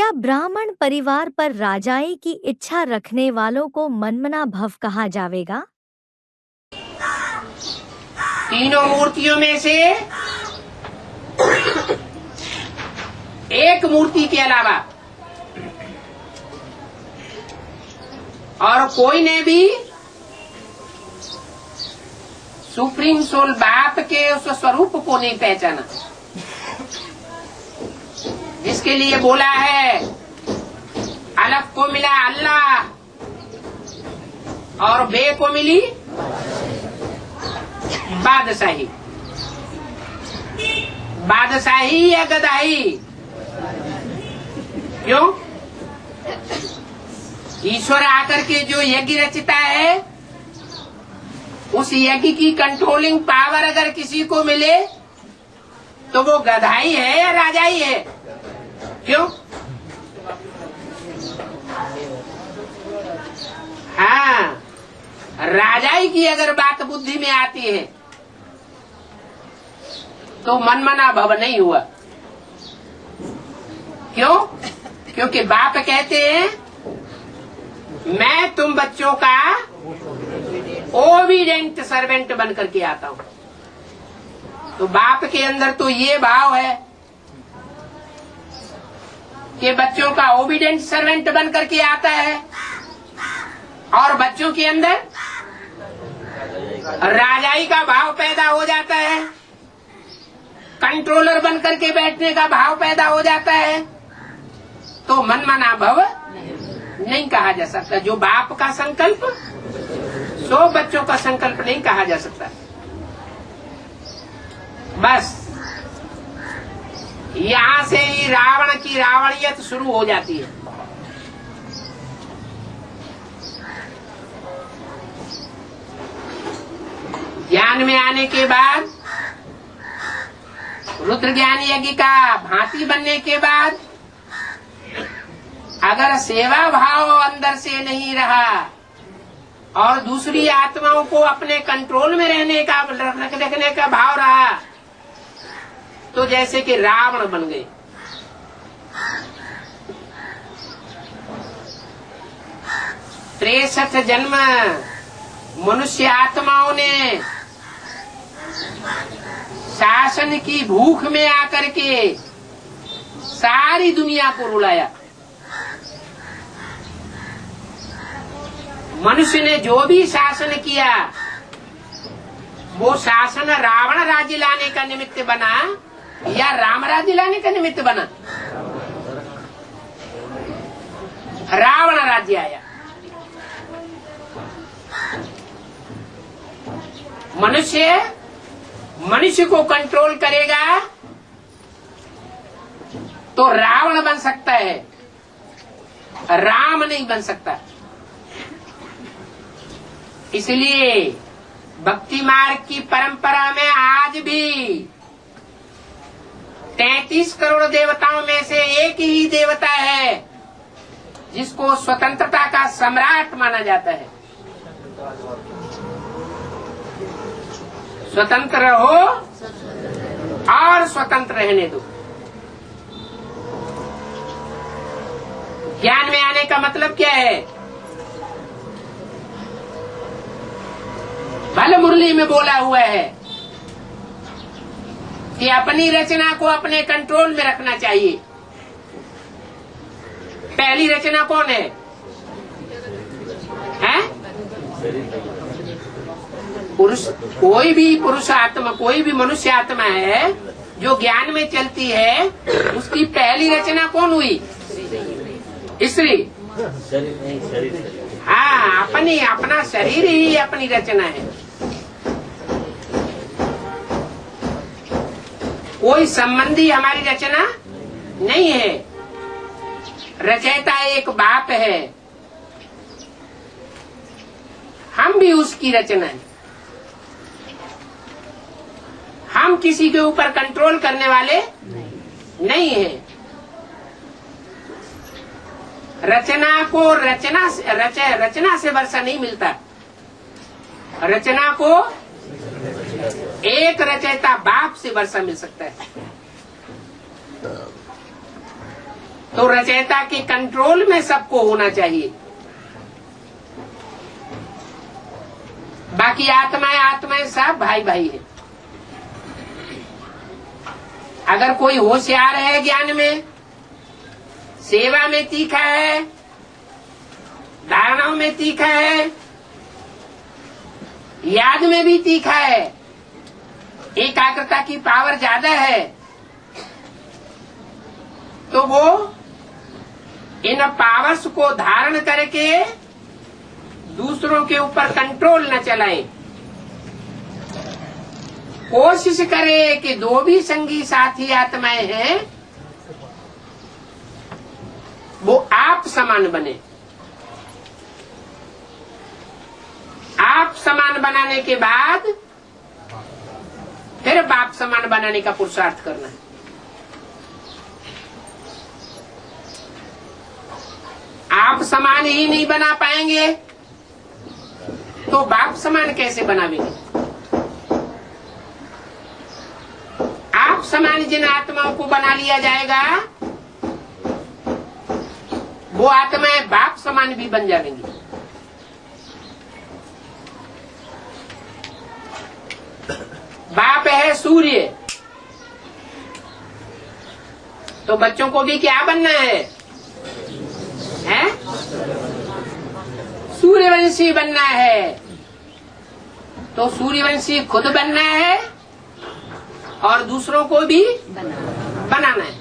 क्या ब्राह्मण परिवार पर राजाई की इच्छा रखने वालों को मनमना भव कहा जाएगा? तीनों मूर्तियों में से एक मूर्ति के अलावा और कोई ने भी सुप्रीम सोल बाप के उस स्वरूप को नहीं पहचाना, जिसके लिए बोला है अलग को मिला अल्लाह और बे को मिली बादशाही। बादशाही या गदाही? क्यों? ईश्वर आकर के जो यज्ञ रचता है, उस यज्ञ की कंट्रोलिंग पावर अगर किसी को मिले तो वो गधाई है या राजाई है? क्यों? हाँ, राजाई की अगर बात बुद्धि में आती है तो मनमना भव नहीं हुआ। क्यों? क्योंकि बाप कहते हैं मैं तुम बच्चों का ओबीडेंट सर्वेंट बन करके आता हूं। तो बाप के अंदर तो ये भाव है कि बच्चों का ओबीडेंट सर्वेंट बन करके आता है, और बच्चों के अंदर राजाई का भाव पैदा हो जाता है, कंट्रोलर बन करके बैठने का भाव पैदा हो जाता है। तो मनमना भव नहीं कहा जा सकता। जो बाप का संकल्प सो बच्चों का संकल्प नहीं कहा जा सकता। बस यहां से ही रावण की रावणियत शुरू हो जाती है। ज्ञान में आने के बाद, रुद्र ज्ञान यज्ञ का भांति बनने के बाद, अगर सेवा भाव अंदर से नहीं रहा और दूसरी आत्माओं को अपने कंट्रोल में रखने का भाव रहा, तो जैसे कि रावण बन गए। तिरसठ जन्म मनुष्य आत्माओं ने शासन की भूख में आकर के सारी दुनिया को रुलाया। मनुष्य ने जो भी शासन किया वो शासन रावण राज्य लाने का निमित्त बना या राम राज्य लाने का निमित्त बना? रावण राज्य आया। मनुष्य को कंट्रोल करेगा तो रावण बन सकता है, राम नहीं बन सकता। इसलिए भक्ति मार्ग की परंपरा में आज भी 33 करोड़ देवताओं में से एक ही देवता है जिसको स्वतंत्रता का सम्राट माना जाता है। स्वतंत्र रहो और स्वतंत्र रहने दो। ज्ञान में आने का मतलब क्या है? भले मुरली में बोला हुआ है कि अपनी रचना को अपने कंट्रोल में रखना चाहिए। पहली रचना कौन है? पुरुष। कोई भी पुरुष आत्मा, कोई भी मनुष्य आत्मा है जो ज्ञान में चलती है, उसकी पहली रचना कौन हुई? स्त्री। हाँ, अपना शरीर ही अपनी रचना है। कोई संबंधी हमारी रचना नहीं है। रचयिता एक बाप है, हम भी उसकी रचना है। हम किसी के ऊपर कंट्रोल करने वाले नहीं है। रचना को रचना से वर्षा नहीं मिलता। रचना को एक रचयिता बाप से वर्षा मिल सकता है। तो रचयिता के कंट्रोल में सबको होना चाहिए। बाकी आत्माएं सब भाई भाई है। अगर कोई होशियार है, ज्ञान में, सेवा में तीखा है, धारणाओं में तीखा है, याद में भी तीखा है, एकाग्रता की पावर ज्यादा है, तो वो इन पावर्स को धारण करके दूसरों के ऊपर कंट्रोल न चलाए। कोशिश करे कि दो भी संगी साथी आत्माएं हैं वो आप समान बने। आप समान बनाने के बाद फिर बाप समान बनाने का पुरुषार्थ करना है। आप समान ही नहीं बना पाएंगे तो बाप समान कैसे बनावेंगे? आप समान जिन आत्माओं को बना लिया जाएगा वो आत्माएं बाप समान भी बन जाएंगी। बाप है सूर्य, तो बच्चों को भी क्या बनना है? सूर्यवंशी बनना है। तो सूर्यवंशी खुद बनना है और दूसरों को भी बनाना है।